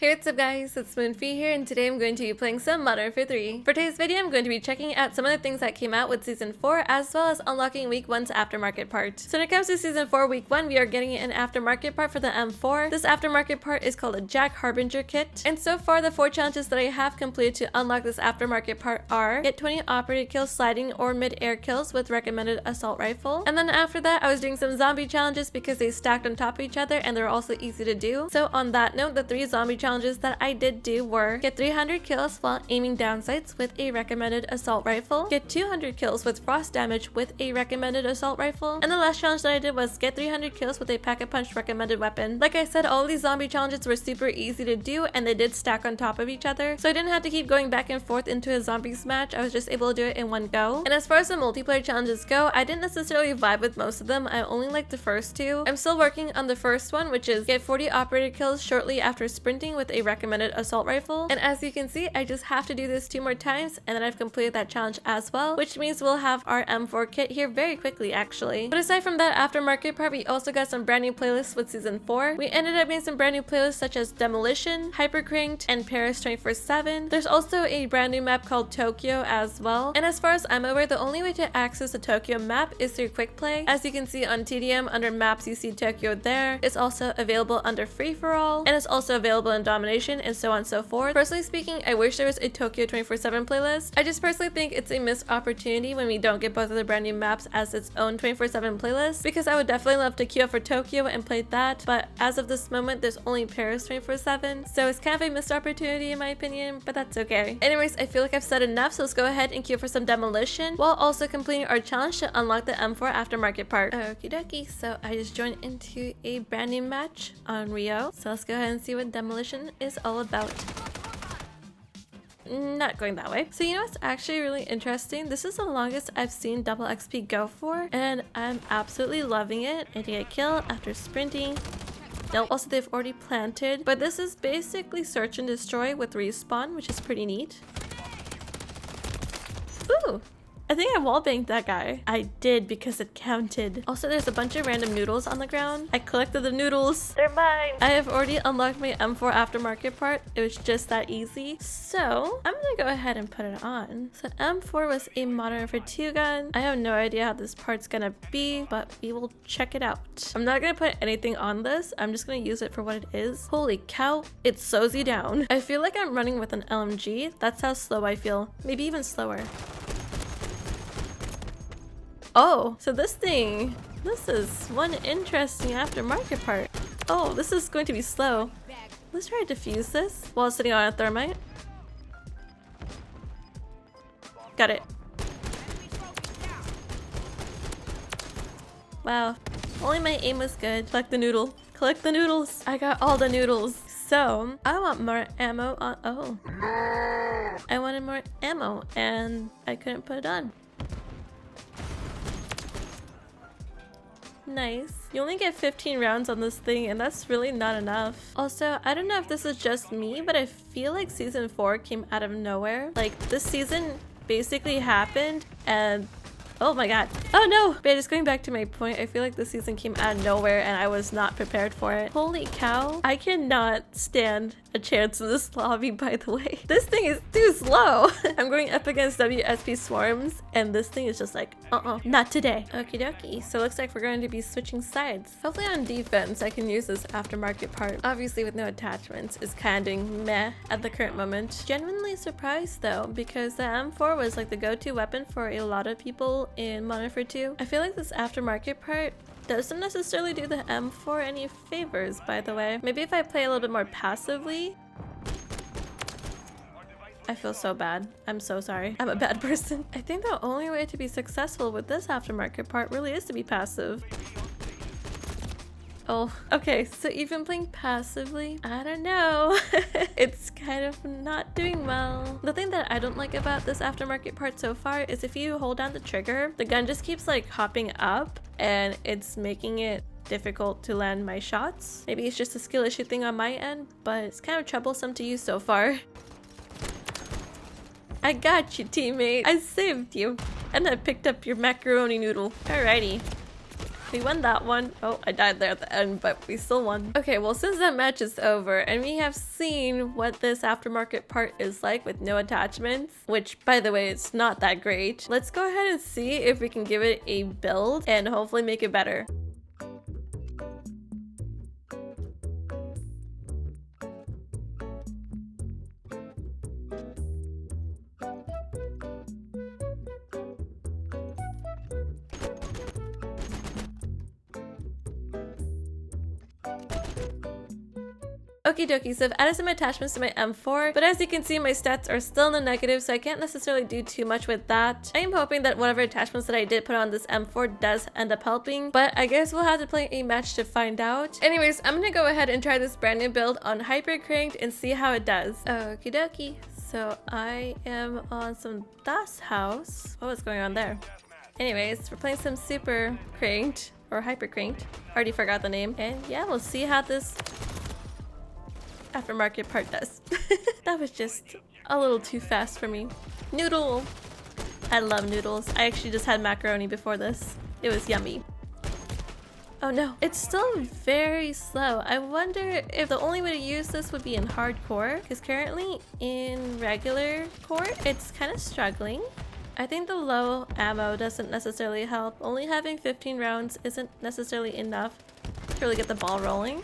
Hey, what's up guys, it's Moonfyye here, and today I'm going to be playing some Modern Warfare 3. For today's video, I'm going to be checking out some of the things that came out with Season 4, as well as unlocking Week 1's aftermarket part. So when it comes to Season 4 Week 1, we are getting an aftermarket part for the M4. This aftermarket part is called a JAK Harbinger kit, and so far the 4 challenges that I have completed to unlock this aftermarket part are: get 20 operated kills sliding or mid-air kills with recommended assault rifle, and then after that I was doing some zombie challenges because they stacked on top of each other and they're also easy to do. So on that note, the 3 zombie challenges that I did do were: get 300 kills while aiming down sights with a recommended assault rifle, get 200 kills with frost damage with a recommended assault rifle, and the last challenge that I did was get 300 kills with a pack-a-punch recommended weapon. Like I said, all of these zombie challenges were super easy to do and they did stack on top of each other, so I didn't have to keep going back and forth into a zombies match. I was just able to do it in one go. And as far as the multiplayer challenges go, I didn't necessarily vibe with most of them. I only liked the first 2. I'm still working on the first one, which is get 40 operated kills shortly after sprinting with a recommended assault rifle, and as you can see, I just have to do this 2 more times and then I've completed that challenge as well, which means we'll have our M4 kit here very quickly actually. But aside from that aftermarket part, we also got some brand new playlists with Season 4. We ended up getting some brand new playlists such as Demolition, Hypercranked, and Paris 24/7. There's also a brand new map called Tokyo as well, and as far as I'm aware, the only way to access the Tokyo map is through quick play. As you can see on TDM, under maps you see Tokyo there. It's also available under free for all, and it's also available in domination, and so on and so forth. Personally speaking, I wish there was a Tokyo 24/7 playlist. I just personally think it's a missed opportunity when we don't get both of the brand new maps as its own 24/7 playlist, because I would definitely love to queue up for Tokyo and play that, but as of this moment there's only Paris 24/7, so it's kind of a missed opportunity in my opinion, but that's okay. Anyways, I feel like I've said enough, so let's go ahead and queue for some Demolition while also completing our challenge to unlock the M4 aftermarket part. Okie dokie, so I just joined into a brand new match on Rio, so let's go ahead and see what Demolition is all about. Not going that way. So you know what's actually really interesting? This is the longest I've seen double XP go for, and I'm absolutely loving it. I get a kill after sprinting. Nope. Also, they've already planted, but this is basically search and destroy with respawn, which is pretty neat. Ooh! I think I wallbanged that guy. I did because it counted. Also, there's a bunch of random noodles on the ground. I collected the noodles. They're mine. I have already unlocked my M4 aftermarket part. It was just that easy. So I'm gonna go ahead and put it on. So M4 was a Modern Warfare 2 gun. I have no idea how this part's gonna be, but we will check it out. I'm not gonna put anything on this. I'm just gonna use it for what it is. Holy cow, it slows you down. I feel like I'm running with an LMG. That's how slow I feel. Maybe even slower. Oh, so this is one interesting aftermarket part. Oh, this is going to be slow. Let's try to defuse this while sitting on a thermite. Got it. Wow, only my aim was good. Collect the noodle. Collect the noodles. I got all the noodles. So, I want more ammo on— oh. I wanted more ammo and I couldn't put it on. Nice. You only get 15 rounds on this thing, and that's really not enough. Also, I don't know if this is just me, but I feel like Season 4 came out of nowhere. Like, this season basically happened and— oh my god. Oh no! But just going back to my point, I feel like this season came out of nowhere and I was not prepared for it. Holy cow. I cannot stand a chance in this lobby, by the way. This thing is too slow. I'm going up against WSP Swarms and this thing is just like, not today. Okie dokie. So it looks like we're going to be switching sides. Hopefully on defense, I can use this aftermarket part. Obviously with no attachments, it's kind of doing meh at the current moment. Genuinely surprised though, because the M4 was like the go-to weapon for a lot of people in Modern Warfare 2. I feel like this aftermarket part doesn't necessarily do the M4 any favors, by the way. Maybe if I play a little bit more passively. I feel so bad. I'm so sorry. I'm a bad person. I think the only way to be successful with this aftermarket part really is to be passive. Oh, okay, so even playing passively, I don't know. It's kind of not doing well. The thing that I don't like about this aftermarket part so far is if you hold down the trigger, the gun just keeps like hopping up and it's making it difficult to land my shots. Maybe it's just a skill issue thing on my end, but it's kind of troublesome to use so far. I got you, teammate. I saved you. And I picked up your macaroni noodle. Alrighty. We won that one. Oh, I died there at the end, but we still won. Okay, well, since that match is over and we have seen what this aftermarket part is like with no attachments, which by the way, it's not that great. Let's go ahead and see if we can give it a build and hopefully make it better. Okie dokie, so I've added some attachments to my M4, but as you can see, my stats are still in the negative, so I can't necessarily do too much with that. I am hoping that whatever attachments that I did put on this M4 does end up helping, but I guess we'll have to play a match to find out. Anyways, I'm gonna go ahead and try this brand new build on Hyper Cranked and see how it does. Okie dokie, so I am on some Das house. What was going on there? Anyways, we're playing some Super Cranked, or Hyper Cranked. Already forgot the name. And yeah, we'll see how this aftermarket part does. That was just a little too fast for me. Noodle! I love noodles. I actually just had macaroni before this. It was yummy. Oh no, it's still very slow. I wonder if the only way to use this would be in hardcore, because currently in regular core, it's kind of struggling. I think the low ammo doesn't necessarily help. Only having 15 rounds isn't necessarily enough to really get the ball rolling.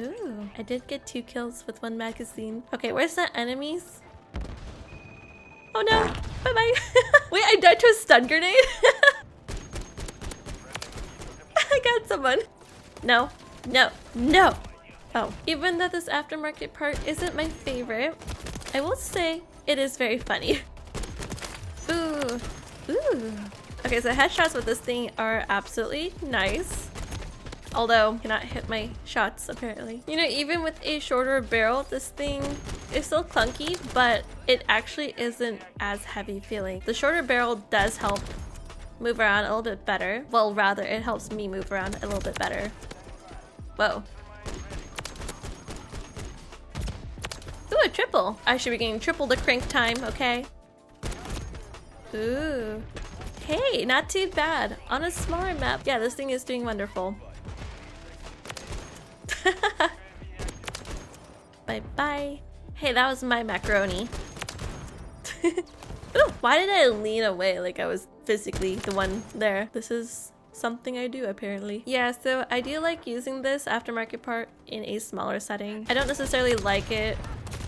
Ooh, I did get 2 kills with 1 magazine. Okay, where's the enemies? Oh no! Bye-bye! Wait, I died to a stun grenade? I got someone. No, no, no! Oh, even though this aftermarket part isn't my favorite, I will say it is very funny. Ooh, ooh. Okay, so headshots with this thing are absolutely nice. Although, cannot hit my shots, apparently. You know, even with a shorter barrel, this thing is still clunky, but it actually isn't as heavy feeling. The shorter barrel does help move around a little bit better. Well, rather, it helps me move around a little bit better. Whoa. Ooh, a triple. I should be getting triple the crank time, okay? Ooh. Hey, not too bad. On a smaller map, yeah, this thing is doing wonderful. Bye-bye. Hey, that was my macaroni. Ooh, why did I lean away like I was physically the one there? This is something I do, apparently. Yeah, so I do like using this aftermarket part in a smaller setting. I don't necessarily like it.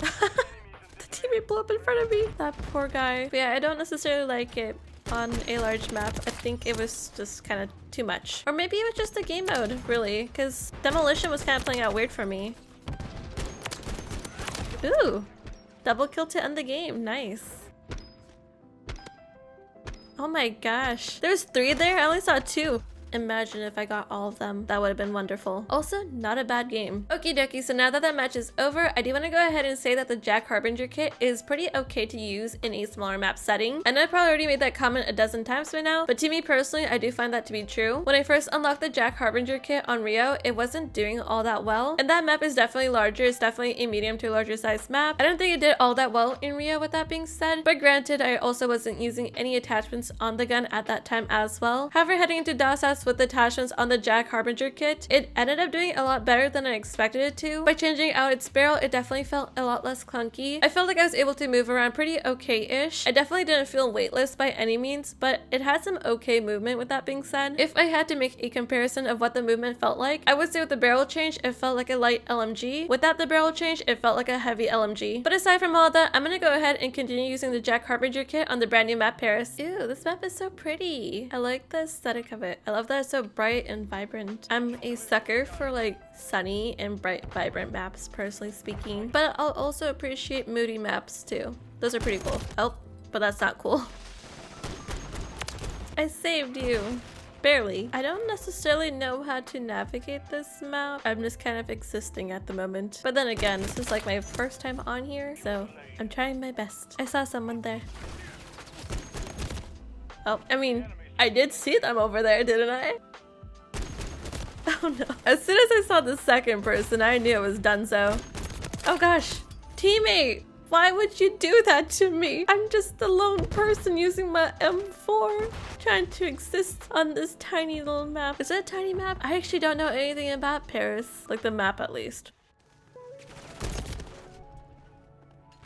The teammate blew up in front of me. That poor guy. But yeah, I don't necessarily like it on a large map. I think it was just kind of too much. Or maybe it was just the game mode, really, because Demolition was kind of playing out weird for me. Ooh, double kill to end the game. Nice. Oh my gosh. There's 3 there? I only saw 2. Imagine if I got all of them. That would have been wonderful. Also, not a bad game. Okie dokie, so now that that match is over, I do want to go ahead and say that the JAK Harbinger kit is pretty okay to use in a smaller map setting. I know I probably already made that comment a dozen times by now, but to me personally, I do find that to be true. When I first unlocked the JAK Harbinger kit on Rio, it wasn't doing all that well. And that map is definitely larger. It's definitely a medium to larger size map. I don't think it did all that well in Rio with that being said, but granted, I also wasn't using any attachments on the gun at that time as well. However, heading into DOS with the attachments on the JAK Harbinger kit, it ended up doing a lot better than I expected it to. By changing out its barrel, it definitely felt a lot less clunky. I felt like I was able to move around pretty okay-ish. I definitely didn't feel weightless by any means, but it had some okay movement with that being said. If I had to make a comparison of what the movement felt like, I would say with the barrel change, it felt like a light LMG. Without the barrel change, it felt like a heavy LMG. But aside from all of that, I'm gonna go ahead and continue using the JAK Harbinger kit on the brand new map Paris. Ew, this map is so pretty. I like the aesthetic of it. I love that it's so bright and vibrant. I'm a sucker for like sunny and bright, vibrant maps, personally speaking, but I'll also appreciate moody maps too. Those are pretty cool. Oh, but that's not cool. I saved you. Barely. I don't necessarily know how to navigate this map. I'm just kind of existing at the moment. But then again, this is like my first time on here, so I'm trying my best. I saw someone there. Oh, I mean, I did see them over there, didn't I? Oh no. As soon as I saw the second person, I knew it was done so. Oh gosh. Teammate! Why would you do that to me? I'm just a lone person using my M4, trying to exist on this tiny little map. Is it a tiny map? I actually don't know anything about Paris, like the map at least.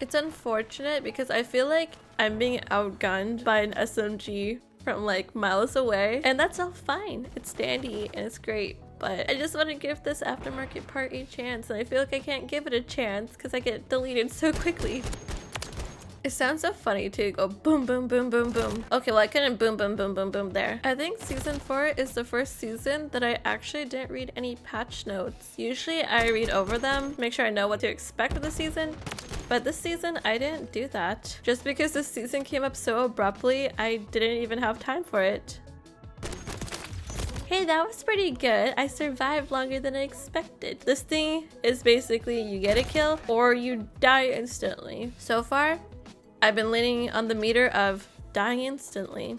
It's unfortunate because I feel like I'm being outgunned by an SMG from like miles away, and that's all fine. It's dandy and it's great, but I just want to give this aftermarket part a chance, and I feel like I can't give it a chance because I get deleted so quickly. It sounds so funny to go boom, boom, boom, boom, boom. Okay, well I couldn't boom, boom, boom, boom, boom there. I think season 4 is the first season that I actually didn't read any patch notes. Usually I read over them, make sure I know what to expect of the season. But this season, I didn't do that. Just because this season came up so abruptly, I didn't even have time for it. Hey, that was pretty good. I survived longer than I expected. This thing is basically you get a kill or you die instantly. So far, I've been leaning on the meter of dying instantly.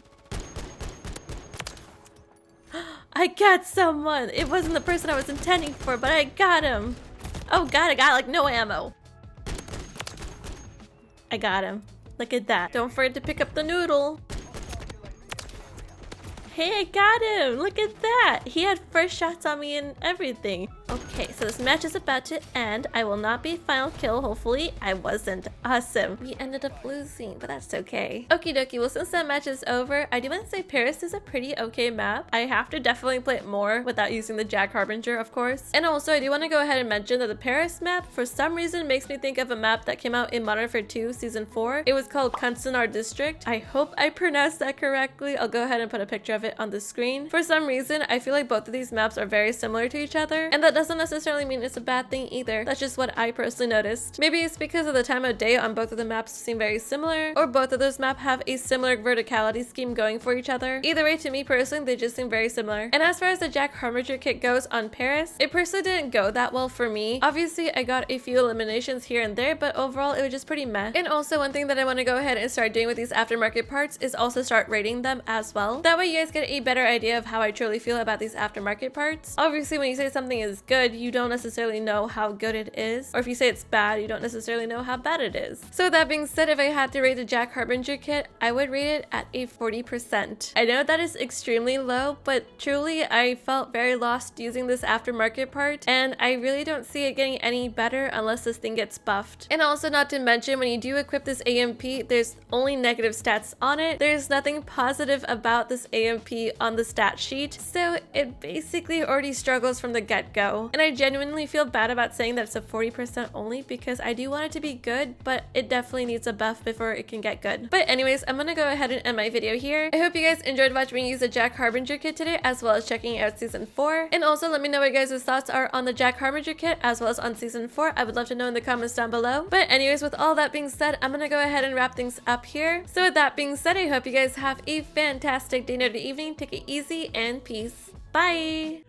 I got someone! It wasn't the person I was intending for, but I got him! Oh god, I got like no ammo. I got him. Look at that. Don't forget to pick up the noodle. Hey, I got him! Look at that! He had first shots on me and everything. Okay, so this match is about to end. I will not be final kill, hopefully. I wasn't. Awesome. We ended up losing, but that's okay. Okie dokie, well since that match is over, I do want to say Paris is a pretty okay map. I have to definitely play it more without using the JAK Harbinger, of course. And also, I do want to go ahead and mention that the Paris map, for some reason, makes me think of a map that came out in Modern Warfare 2 Season 4. It was called Kunstenar District. I hope I pronounced that correctly. I'll go ahead and put a picture of it on the screen. For some reason, I feel like both of these maps are very similar to each other, and that doesn't necessarily mean it's a bad thing either. That's just what I personally noticed. Maybe it's because of the time of day on both of the maps seem very similar, or both of those maps have a similar verticality scheme going for each other. Either way, to me personally, they just seem very similar. And as far as the JAK Harbinger kit goes on Paris, it personally didn't go that well for me. Obviously, I got a few eliminations here and there, but overall, it was just pretty meh. And also, one thing that I want to go ahead and start doing with these aftermarket parts is also start rating them as well. That way, you guys get a better idea of how I truly feel about these aftermarket parts. Obviously, when you say something is good, you don't necessarily know how good it is, or if you say it's bad, you don't necessarily know how bad it is. So that being said, if I had to rate the JAK Harbinger kit, I would rate it at a 40%. I know that is extremely low, but truly I felt very lost using this aftermarket part, and I really don't see it getting any better unless this thing gets buffed. And also, not to mention, when you do equip this AMP, there's only negative stats on it. There's nothing positive about this AMP on the stat sheet, so it basically already struggles from the get-go. And I genuinely feel bad about saying that it's a 40% only because I do want it to be good, but it definitely needs a buff before it can get good. But anyways, I'm gonna go ahead and end my video here. I hope you guys enjoyed watching me use the JAK Harbinger kit today, as well as checking out Season 4. And also let me know what you guys' thoughts are on the JAK Harbinger kit, as well as on Season 4. I would love to know in the comments down below. But anyways, with all that being said, I'm gonna go ahead and wrap things up here. So with that being said, I hope you guys have a fantastic day, night, or evening. Take it easy and peace. Bye!